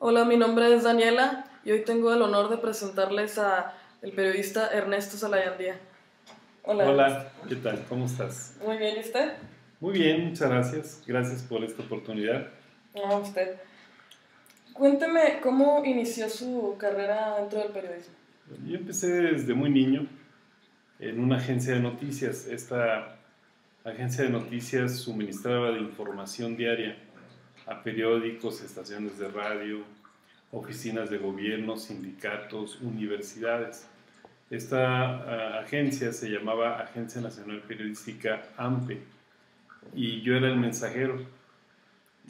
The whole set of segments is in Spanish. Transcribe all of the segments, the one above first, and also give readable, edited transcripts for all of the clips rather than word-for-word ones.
Hola, mi nombre es Daniela y hoy tengo el honor de presentarles a el periodista Ernesto Salayandía. Hola, Ernesto. Hola, ¿qué tal? ¿Cómo estás? Muy bien, ¿y usted? Muy bien, muchas gracias. Gracias por esta oportunidad. No, usted. Cuénteme cómo inició su carrera dentro del periodismo. Yo empecé desde muy niño en una agencia de noticias. Esta agencia de noticias suministraba de información diaria a periódicos, estaciones de radio, oficinas de gobierno, sindicatos, universidades. Esta agencia se llamaba Agencia Nacional Periodística AMPE y yo era el mensajero.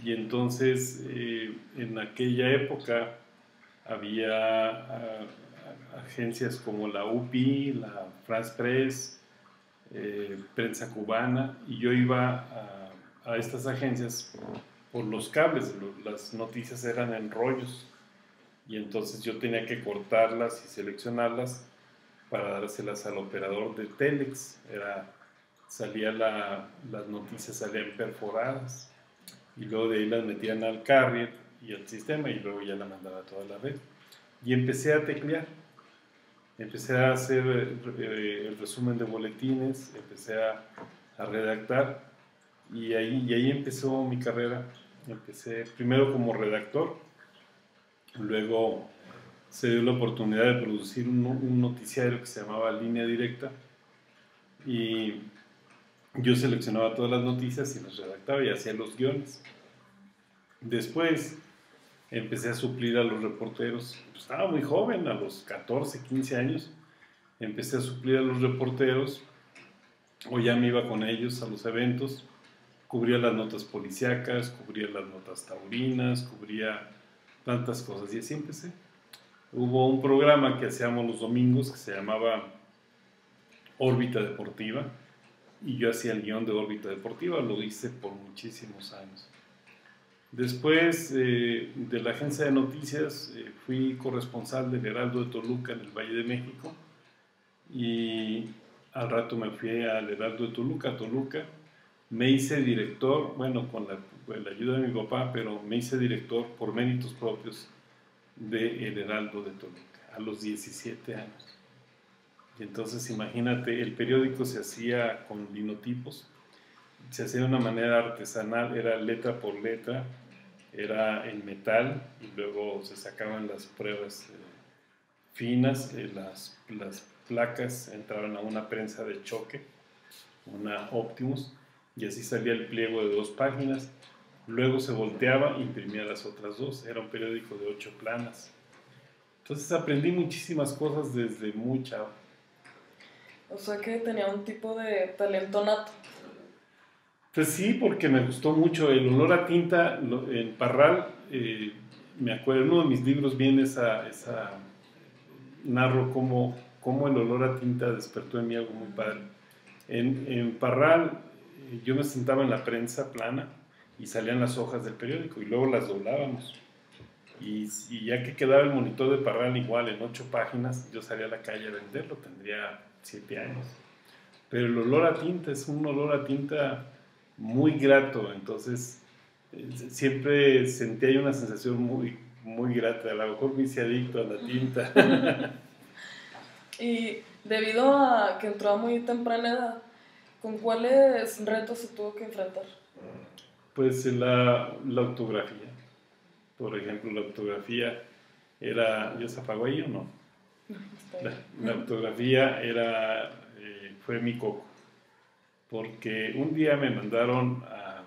Y entonces, en aquella época había agencias como la UPI, la France Press, Prensa Cubana, y yo iba a estas agencias por los cables. Las noticias eran en rollos, y entonces yo tenía que cortarlas y seleccionarlas para dárselas al operador de Telex. Las noticias salían perforadas y luego de ahí las metían al carrier y al sistema y luego ya la mandaba a toda la red. Y empecé a teclear, empecé a hacer el resumen de boletines, empecé a redactar y ahí empezó mi carrera. Empecé primero como redactor, luego se dio la oportunidad de producir un noticiario que se llamaba Línea Directa y yo seleccionaba todas las noticias y las redactaba y hacía los guiones. Después empecé a suplir a los reporteros. Pues estaba muy joven, a los 14, 15 años. Empecé a suplir a los reporteros, o ya me iba con ellos a los eventos. Cubría las notas policíacas, cubría las notas taurinas, cubría tantas cosas. Y así empecé. Hubo un programa que hacíamos los domingos que se llamaba Órbita Deportiva. Y yo hacía el guión de Órbita Deportiva, lo hice por muchísimos años. Después de la agencia de noticias fui corresponsal del Heraldo de Toluca en el Valle de México y al rato me fui al Heraldo de Toluca, me hice director, bueno, con la ayuda de mi papá, pero me hice director por méritos propios del Heraldo de Toluca a los 17 años. Y entonces imagínate, el periódico se hacía con linotipos, se hacía de una manera artesanal, era letra por letra, era en metal y luego se sacaban las pruebas finas, las placas entraban a una prensa de choque, una Optimus, y así salía el pliego de 2 páginas, luego se volteaba e imprimía las otras dos, era un periódico de 8 planas. Entonces aprendí muchísimas cosas desde muy chavo. O sea que tenía un tipo de talento nato. Pues sí, porque me gustó mucho el olor a tinta en Parral. Me acuerdo, en uno de mis libros viene narro cómo el olor a tinta despertó en mí algo muy padre. En Parral yo me sentaba en la prensa plana y salían las hojas del periódico y luego las doblábamos. Y ya que quedaba el monitor de Parral igual en 8 páginas, yo salía a la calle a venderlo, tendría 7 años. Pero el olor a tinta es un olor a tinta muy grato, entonces siempre sentí ahí una sensación muy grata, a lo mejor me hice adicto a la tinta. Y debido a que entró a muy temprana edad, ¿con cuáles retos se tuvo que enfrentar? Pues la ortografía, por ejemplo, la ortografía era, ¿ya se apagó ahí o no? La, la ortografía fue mi coco, porque un día me mandaron a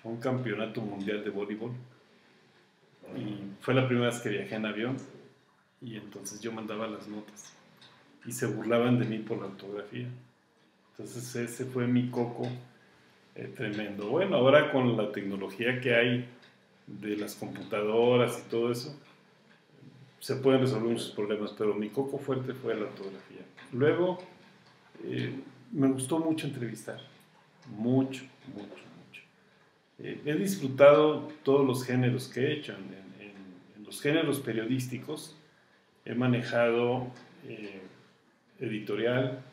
un campeonato mundial de voleibol y fue la primera vez que viajé en avión y entonces yo mandaba las notas y se burlaban de mí por la ortografía. Entonces ese fue mi coco tremendo. Bueno, ahora con la tecnología que hay de las computadoras y todo eso, se pueden resolver muchos problemas, pero mi coco fuerte fue la ortografía. Luego, eh, me gustó mucho entrevistar, mucho, mucho, mucho. He disfrutado todos los géneros que he hecho. En los géneros periodísticos he manejado editorial,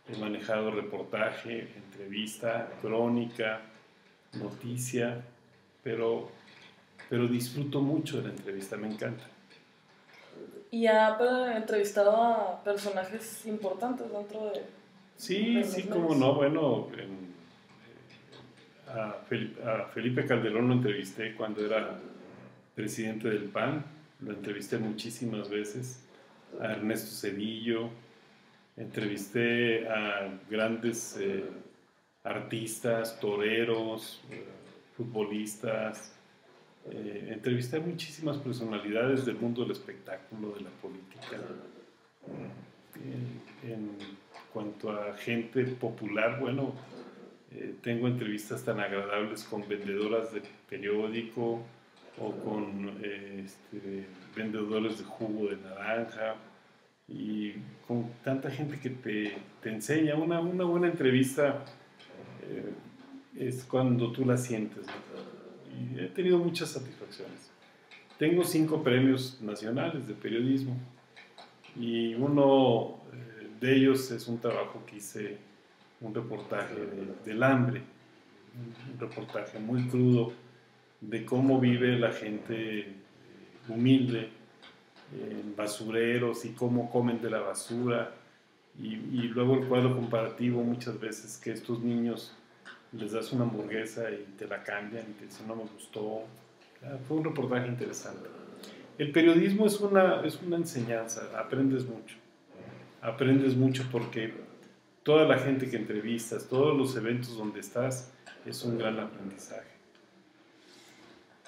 he manejado reportaje, entrevista, crónica, noticia, pero pero disfruto mucho de la entrevista, me encanta. ¿Y ha entrevistado a personajes importantes dentro de Sí, los sí, medios? cómo no. Bueno, a Felipe Calderón lo entrevisté cuando era presidente del PAN, lo entrevisté muchísimas veces. A Ernesto Zedillo, entrevisté a grandes artistas, toreros, futbolistas. Entrevisté a muchísimas personalidades del mundo del espectáculo, de la política. En cuanto a gente popular, bueno, tengo entrevistas tan agradables con vendedoras de periódico o con vendedores de jugo de naranja y con tanta gente que te enseña. Una buena entrevista es cuando tú la sientes, ¿no? Y he tenido muchas satisfacciones. Tengo 5 premios nacionales de periodismo y uno de ellos es un trabajo que hice, un reportaje del hambre, un reportaje muy crudo de cómo vive la gente humilde en basureros y cómo comen de la basura y luego el cuadro comparativo muchas veces que estos niños les das una hamburguesa y te la cambian y te dicen no me gustó. Fue un reportaje interesante. El periodismo es una enseñanza, aprendes mucho porque toda la gente que entrevistas, todos los eventos donde estás, es un gran aprendizaje.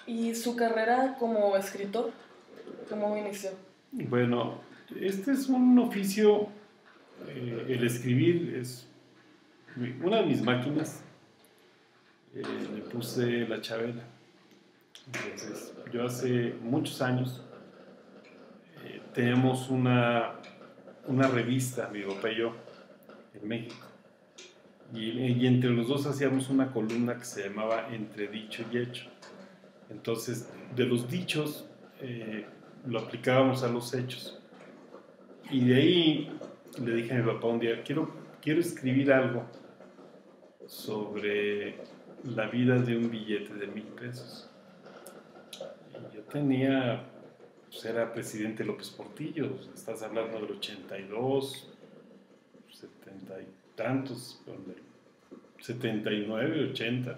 ¿Y su carrera como escritor? ¿Cómo inició? Bueno, este es un oficio, el escribir es una de mis máquinas, le puse la Chabela. Entonces, yo hace muchos años tenemos una revista, mi papá y yo, en México. Y entre los dos hacíamos una columna que se llamaba Entre dicho y hecho. Entonces, de los dichos lo aplicábamos a los hechos. Y de ahí le dije a mi papá un día, quiero escribir algo sobre la vida de un billete de 1,000 pesos. Y yo tenía, pues era presidente López Portillo, estás hablando del 82, 70 y tantos, 79, 80.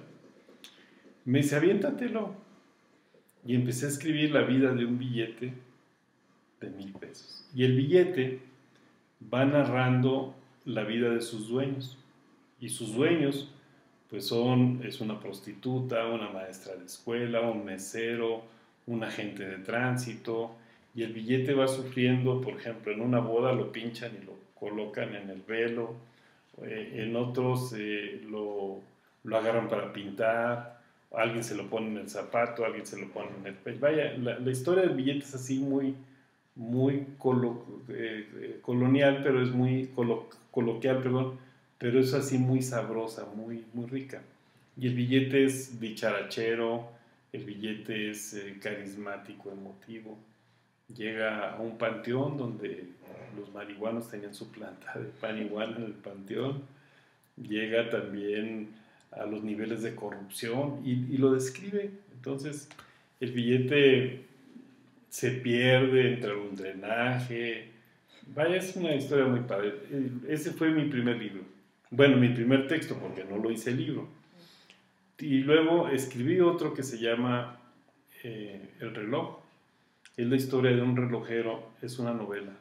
Me dice, aviéntatelo. Y empecé a escribir la vida de un billete de 1,000 pesos. Y el billete va narrando la vida de sus dueños. Y sus dueños, pues es una prostituta, una maestra de escuela, un mesero, un agente de tránsito. Y el billete va sufriendo, por ejemplo, en una boda lo pinchan y lo colocan en el velo. En otros lo agarran para pintar. Alguien se lo pone en el zapato, alguien se lo pone en el pecho. Vaya, la historia del billete es así muy colonial, pero es muy coloquial, perdón, pero es así muy sabrosa, muy rica. Y el billete es dicharachero, el billete es carismático, emotivo. Llega a un panteón donde los marihuanos tenían su planta de pan igual en el panteón. Llega también a los niveles de corrupción y lo describe. Entonces, el billete se pierde entre un drenaje. Vaya, es una historia muy padre. Ese fue mi primer libro. Bueno, mi primer texto, porque no lo hice libro. Y luego escribí otro que se llama El reloj. Es la historia de un relojero, es una novela.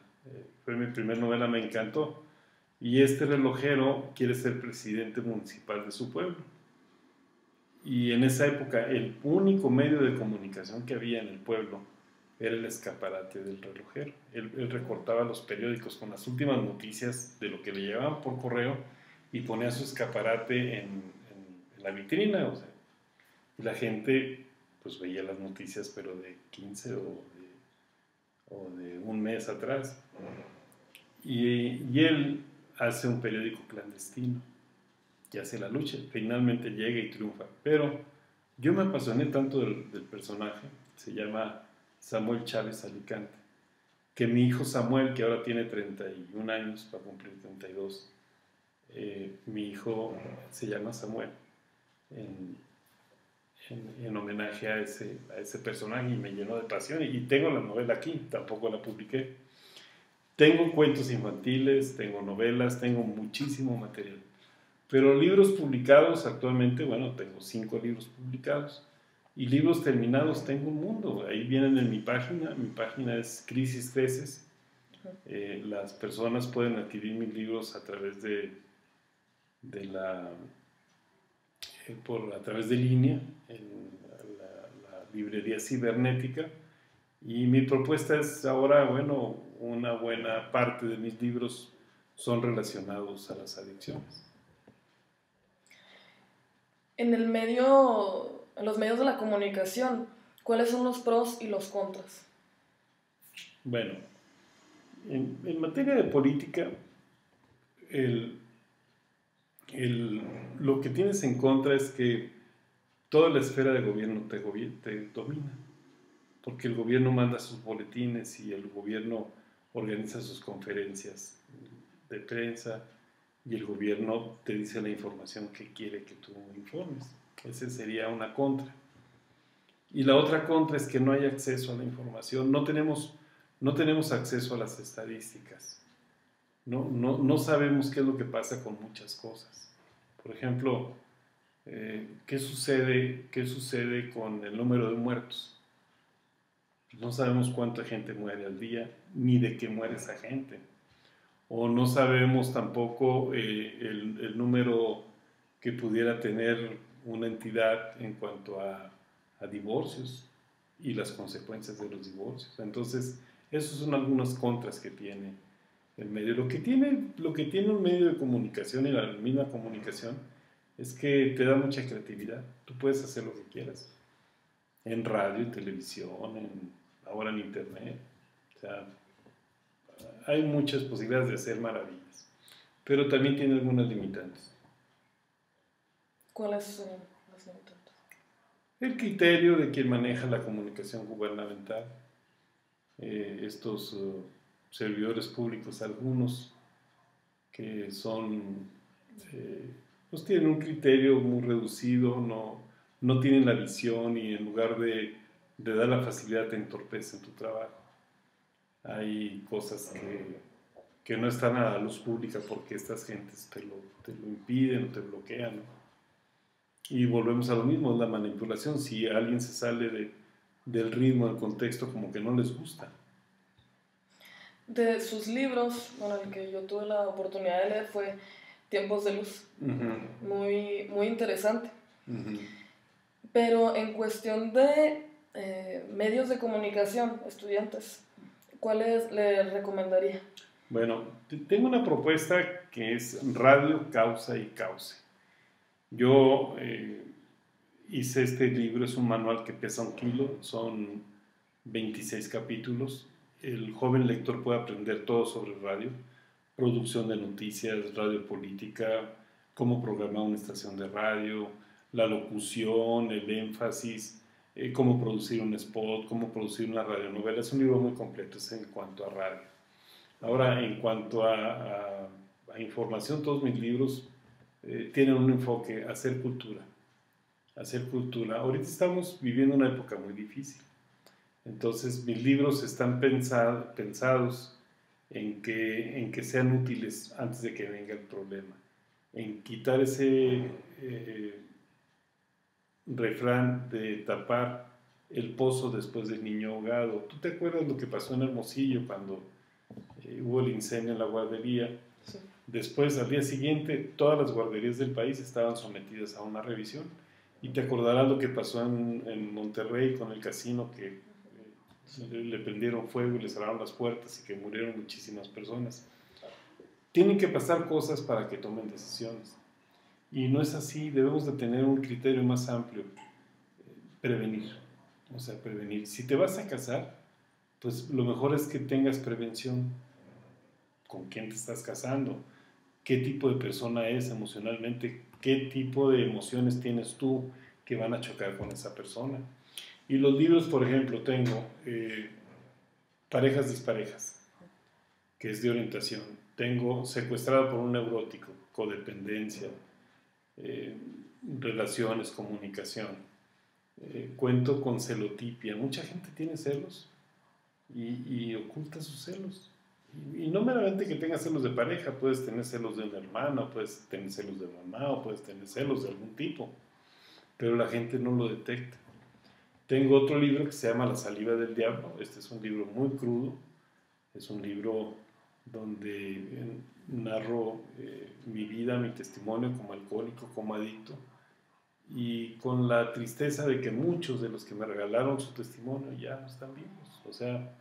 Fue mi primera novela, me encantó. Y este relojero quiere ser presidente municipal de su pueblo. Y en esa época el único medio de comunicación que había en el pueblo era el escaparate del relojero. Él recortaba los periódicos con las últimas noticias de lo que le llevaban por correo y ponía su escaparate en la vitrina. O sea, y la gente pues veía las noticias, pero de 15 o de un mes atrás. Y él hace un periódico clandestino y hace la lucha. Finalmente llega y triunfa. Pero yo me apasioné tanto del personaje, se llama Samuel Chávez Alicante, que mi hijo Samuel, que ahora tiene 31 años, va a cumplir 32, mi hijo se llama Samuel en homenaje a ese personaje y me llenó de pasión. Y tengo la novela aquí, tampoco la publiqué. Tengo cuentos infantiles, tengo novelas, tengo muchísimo material. Pero libros publicados actualmente, bueno, tengo 5 libros publicados. Y libros terminados tengo un mundo. Ahí vienen en mi página. Mi página es Crisis Creces. Las personas pueden adquirir mis libros a través a través de línea en la librería cibernética. Y mi propuesta es ahora, bueno, una buena parte de mis libros son relacionados a las adicciones. En los medios de la comunicación, ¿cuáles son los pros y los contras? Bueno, en materia de política, lo que tienes en contra es que toda la esfera de gobierno te domina, porque el gobierno manda sus boletines y el gobierno organiza sus conferencias de prensa y el gobierno te dice la información que quiere que tú informes. Esa sería una contra. Y la otra contra es que no hay acceso a la información, no tenemos acceso a las estadísticas, no sabemos qué es lo que pasa con muchas cosas. Por ejemplo, ¿qué sucede con el número de muertos? No sabemos cuánta gente muere al día, ni de qué muere esa gente. O no sabemos tampoco el número que pudiera tener una entidad en cuanto a divorcios y las consecuencias de los divorcios. Entonces, esos son algunas contras que tiene el medio. Lo que tiene un medio de comunicación y la misma comunicación es que te da mucha creatividad. Tú puedes hacer lo que quieras. En radio, en televisión, ahora en internet. O sea, hay muchas posibilidades de hacer maravillas. Pero también tiene algunas limitantes. ¿Cuáles son las limitantes? El criterio de quien maneja la comunicación gubernamental. Estos servidores públicos, algunos que pues tienen un criterio muy reducido, no tienen la visión y en lugar de dar la facilidad te entorpecen tu trabajo. Hay cosas que no están a la luz pública porque estas gentes te lo impiden o te bloquean, ¿no? Y volvemos a lo mismo, es la manipulación. Si alguien se sale del ritmo, del contexto, como que no les gusta. De sus libros, bueno, el que yo tuve la oportunidad de leer fue Tiempos de Luz. Muy, muy interesante. Pero en cuestión de medios de comunicación, estudiantes, ¿cuáles le recomendaría? Bueno, tengo una propuesta que es Radio, Causa y Cauce. Yo hice este libro, es un manual que pesa 1 kilo, son 26 capítulos. El joven lector puede aprender todo sobre radio, producción de noticias, radio política, cómo programar una estación de radio, la locución, el énfasis, cómo producir un spot, cómo producir una radionovela. Es un libro muy completo, es en cuanto a radio. Ahora, en cuanto a información, todos mis libros tienen un enfoque, hacer cultura. Hacer cultura. Ahorita estamos viviendo una época muy difícil. Entonces, mis libros están pensados en que sean útiles antes de que venga el problema. En quitar ese refrán de tapar el pozo después del niño ahogado. ¿Tú te acuerdas lo que pasó en Hermosillo cuando hubo el incendio en la guardería? Sí. Después, al día siguiente, todas las guarderías del país estaban sometidas a una revisión. Y te acordarás lo que pasó en Monterrey con el casino, que le prendieron fuego y le cerraron las puertas y que murieron muchísimas personas. Tienen que pasar cosas para que tomen decisiones. Y no es así, debemos de tener un criterio más amplio. Prevenir. O sea, prevenir. Si te vas a casar, pues lo mejor es que tengas prevención. ¿Con quién te estás casando? ¿Qué tipo de persona es emocionalmente? ¿Qué tipo de emociones tienes tú que van a chocar con esa persona? Y los libros, por ejemplo, tengo Parejas Disparejas, que es de orientación. Tengo Secuestrado por un neurótico, codependencia, relaciones, comunicación. cuento con celotipia. Mucha gente tiene celos y oculta sus celos. Y no meramente que tengas celos de pareja, puedes tener celos de una hermana, puedes tener celos de mamá, o puedes tener celos de algún tipo, pero la gente no lo detecta. Tengo otro libro que se llama La saliva del diablo. Este es un libro muy crudo, es un libro donde narro mi vida, mi testimonio como alcohólico, como adicto, y con la tristeza de que muchos de los que me regalaron su testimonio ya no están vivos. O sea,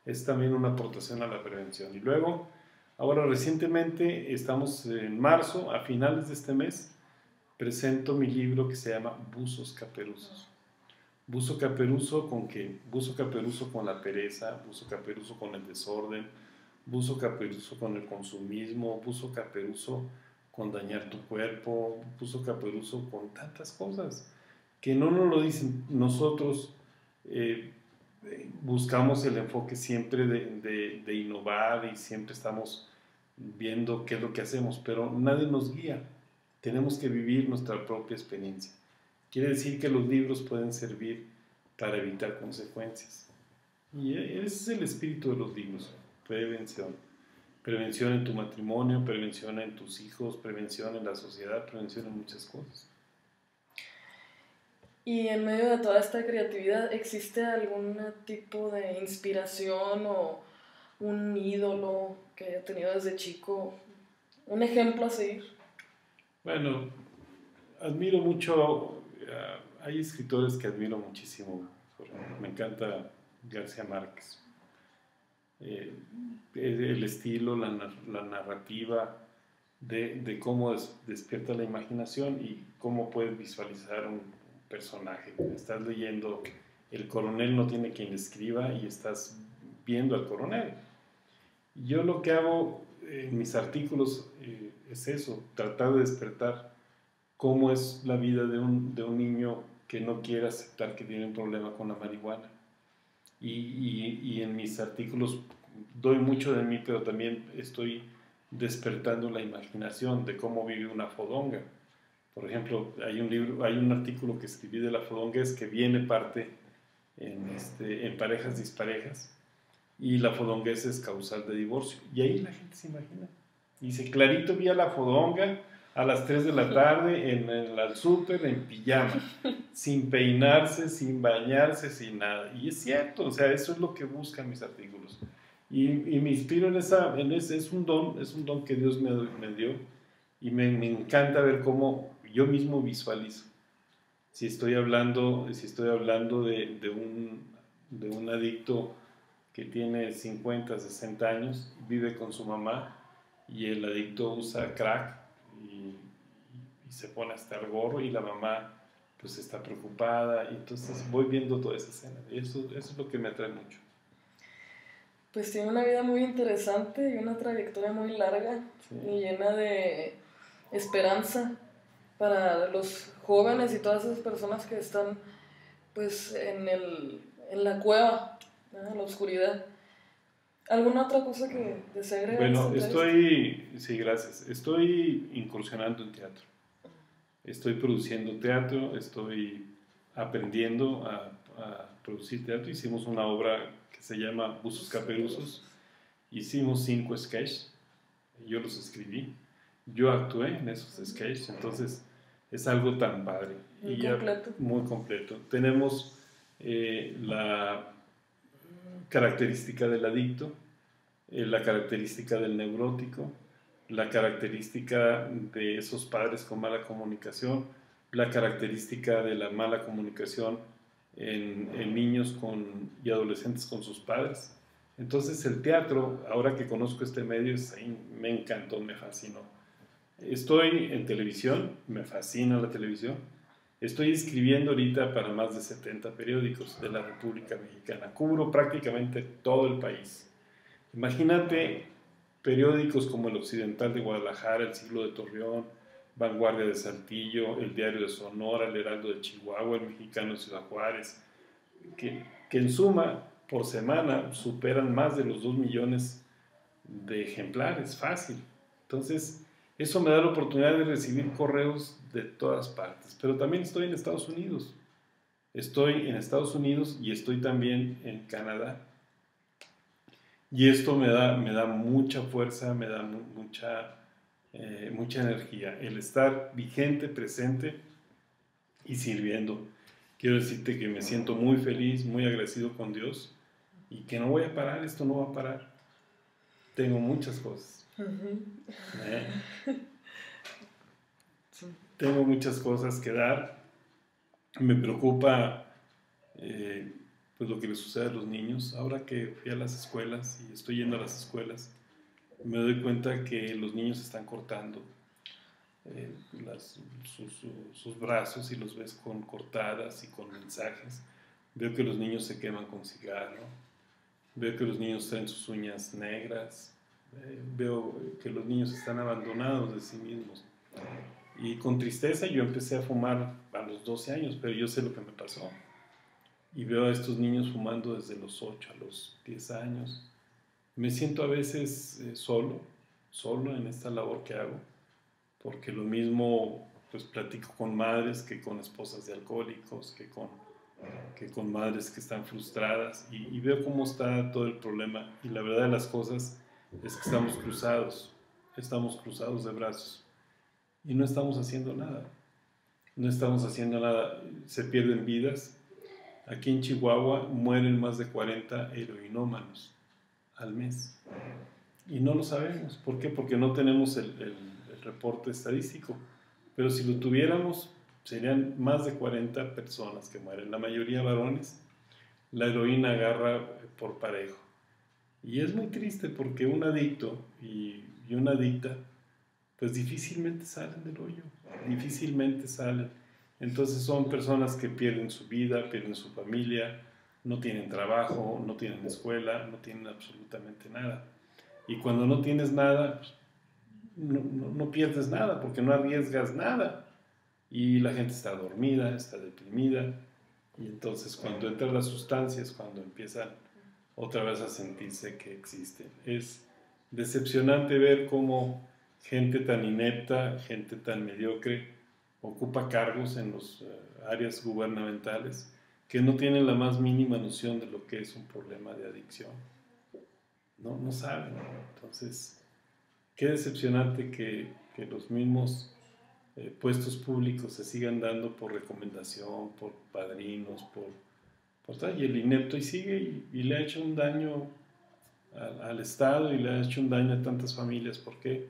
es también una aportación a la prevención. Y luego, ahora recientemente, estamos en marzo, a finales de este mes, presento mi libro que se llama Buzos Caperuzos. Buzo caperuzo con qué? Buzo caperuzo con la pereza, buzo caperuzo con el desorden, buzo caperuzo con el consumismo, buzo caperuzo con dañar tu cuerpo, buzo caperuzo con tantas cosas que no nos lo dicen. Nosotros buscamos el enfoque siempre de innovar y siempre estamos viendo qué es lo que hacemos, pero nadie nos guía. Tenemos que vivir nuestra propia experiencia. Quiere decir que los libros pueden servir para evitar consecuencias. Y ese es el espíritu de los libros: prevención. Prevención en tu matrimonio, prevención en tus hijos, prevención en la sociedad, prevención en muchas cosas. Y en medio de toda esta creatividad, ¿existe algún tipo de inspiración o un ídolo que haya tenido desde chico? ¿Un ejemplo a seguir? Bueno, admiro mucho, hay escritores que admiro muchísimo. Por ejemplo, me encanta García Márquez. El estilo, la narrativa de cómo despierta la imaginación y cómo puedes visualizar un personaje. Estás leyendo El coronel no tiene quien le escriba y estás viendo al coronel. Yo lo que hago en mis artículos es eso, tratar de despertar cómo es la vida de un niño que no quiere aceptar que tiene un problema con la marihuana. Y en mis artículos doy mucho de mí, pero también estoy despertando la imaginación de cómo vive una fodonga. Por ejemplo, hay un artículo que escribí de la fodonguez que viene parte en parejas disparejas, y la fodonguez es causal de divorcio. Y ahí la gente se imagina. Dice, clarito vi a la fodonga a las 3 de la tarde en el súper en pijama, sin peinarse, sin bañarse, sin nada. Y es cierto, o sea, eso es lo que buscan mis artículos. Y me inspiro en ese, es un don que Dios me dio, y me encanta ver cómo yo mismo visualizo. Si estoy hablando de un adicto que tiene 50, 60 años, vive con su mamá, y el adicto usa crack y se pone hasta el gorro, y la mamá pues está preocupada, y entonces voy viendo toda esa escena, y eso es lo que me atrae mucho. Pues tiene una vida muy interesante y una trayectoria muy larga, sí, y llena de esperanza para los jóvenes y todas esas personas que están pues en la cueva, ¿no?, en la oscuridad. ¿Alguna otra cosa que desee agregar? Bueno, sí, gracias. Estoy incursionando en teatro. Estoy produciendo teatro, estoy aprendiendo a producir teatro. Hicimos una obra que se llama Buzos Caperuzos. Hicimos 5 sketches. Yo los escribí. Yo actué en esos sketches. Entonces, es algo tan padre. Muy completo. Muy completo. Tenemos la característica del adicto, la característica del neurótico, la característica de esos padres con mala comunicación, la característica de la mala comunicación en niños y adolescentes con sus padres. Entonces el teatro, ahora que conozco este medio, me encantó, me fascinó. Estoy en televisión, me fascina la televisión. Estoy escribiendo ahorita para más de 70 periódicos de la República Mexicana. Cubro prácticamente todo el país. Imagínate periódicos como El Occidental de Guadalajara, El Siglo de Torreón, Vanguardia de Saltillo, El Diario de Sonora, El Heraldo de Chihuahua, El Mexicano de Ciudad Juárez, que en suma, por semana, superan más de los 2 millones de ejemplares, fácil. Entonces, eso me da la oportunidad de recibir correos de todas partes. Pero también estoy en Estados Unidos. Estoy en Estados Unidos y estoy también en Canadá. Y esto me da mucha fuerza, me da mucha energía. El estar vigente, presente y sirviendo. Quiero decirte que me siento muy feliz, muy agradecido con Dios y que no voy a parar, esto no va a parar. Tengo muchas cosas. Tengo muchas cosas que dar. Me preocupa pues lo que les sucede a los niños. Ahora que fui a las escuelas y estoy yendo a las escuelas, me doy cuenta que los niños están cortando sus brazos y los ves con cortadas y con mensajes. Veo que los niños se queman con cigarro. Veo que los niños traen sus uñas negras. Veo que los niños están abandonados de sí mismos. Y con tristeza yo empecé a fumar a los 12 años, pero yo sé lo que me pasó. Y veo a estos niños fumando desde los 8 a los 10 años. Me siento a veces solo en esta labor que hago, porque lo mismo pues platico con madres que con esposas de alcohólicos, que con madres que están frustradas y veo cómo está todo el problema. Y la verdad de las cosas es que estamos cruzados de brazos y no estamos haciendo nada. No estamos haciendo nada, se pierden vidas. Aquí en Chihuahua mueren más de 40 heroinómanos al mes. Y no lo sabemos. ¿Por qué? Porque no tenemos el reporte estadístico. Pero si lo tuviéramos, serían más de 40 personas que mueren, la mayoría varones. La heroína agarra por parejo. Y es muy triste porque un adicto y una adicta, pues difícilmente salen del hoyo, difícilmente salen. Entonces son personas que pierden su vida, pierden su familia, no tienen trabajo, no tienen escuela, no tienen absolutamente nada. Y cuando no tienes nada, pues, no pierdes nada porque no arriesgas nada. Y la gente está dormida, está deprimida. Y entonces cuando entran las sustancias, cuando empiezan otra vez a sentirse que existen. Es decepcionante ver cómo gente tan inepta, gente tan mediocre, ocupa cargos en las áreas gubernamentales que no tienen la más mínima noción de lo que es un problema de adicción. No saben. Entonces, qué decepcionante que los mismos puestos públicos se sigan dando por recomendación, por padrinos, y el inepto y sigue y le ha hecho un daño al Estado y le ha hecho un daño a tantas familias. ¿Por qué?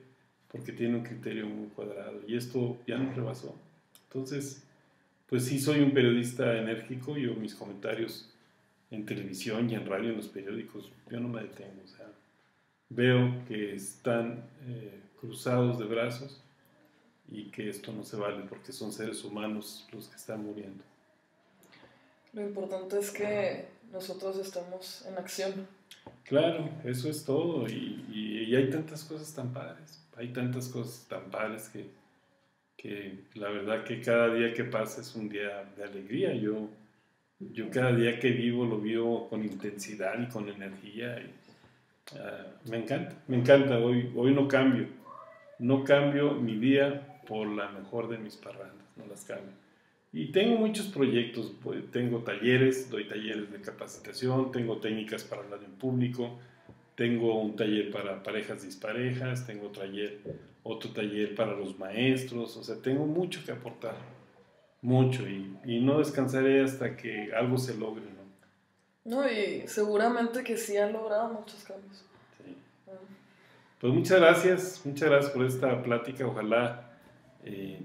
Porque tiene un criterio muy cuadrado y esto ya nos rebasó. Entonces, pues sí soy un periodista enérgico. Yo mis comentarios en televisión y en radio, en los periódicos, yo no me detengo. O sea, veo que están cruzados de brazos y que esto no se vale porque son seres humanos los que están muriendo. Lo importante es que nosotros estamos en acción. Claro, eso es todo. Y hay tantas cosas tan padres. Hay tantas cosas tan padres que la verdad que cada día que pasa es un día de alegría. Yo cada día que vivo lo vivo con intensidad y con energía. Me encanta, me encanta. Hoy no cambio. No cambio mi día por la mejor de mis parrandas. No las cambio. Y tengo muchos proyectos, pues, tengo talleres, doy talleres de capacitación, tengo técnicas para hablar en público, tengo un taller para parejas disparejas, tengo otro taller para los maestros, o sea, tengo mucho que aportar, mucho, y no descansaré hasta que algo se logre, ¿no? No, y seguramente que sí han logrado muchos cambios. Sí. Pues muchas gracias por esta plática, ojalá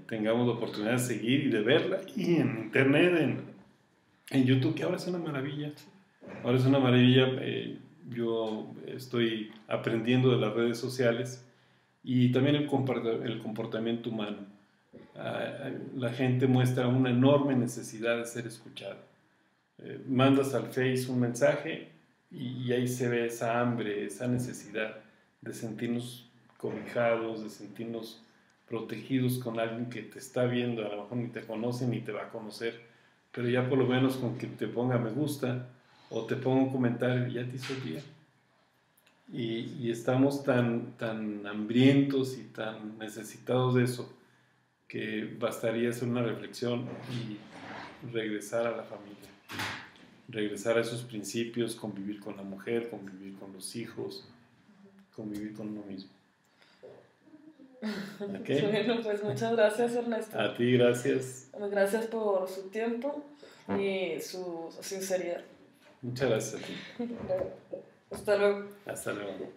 tengamos la oportunidad de seguir y de verla y en internet, en YouTube, que ahora es una maravilla. Ahora es una maravilla. Yo estoy aprendiendo de las redes sociales y también el comportamiento humano. La gente muestra una enorme necesidad de ser escuchada. Mandas al Face un mensaje y ahí se ve esa hambre, esa necesidad de sentirnos cobijados, de sentirnos protegidos con alguien que te está viendo. A lo mejor ni te conoce ni te va a conocer, pero ya por lo menos con que te ponga me gusta o te ponga un comentario ya te hizo el día. Y estamos tan hambrientos y tan necesitados de eso que bastaría hacer una reflexión regresar a la familia, regresar a esos principios, convivir con la mujer, convivir con los hijos, convivir con uno mismo. ¿Okay? Bueno, pues muchas gracias, Ernesto. A ti, gracias. Gracias por su tiempo y su sinceridad. Muchas gracias a ti. Hasta luego. Hasta luego.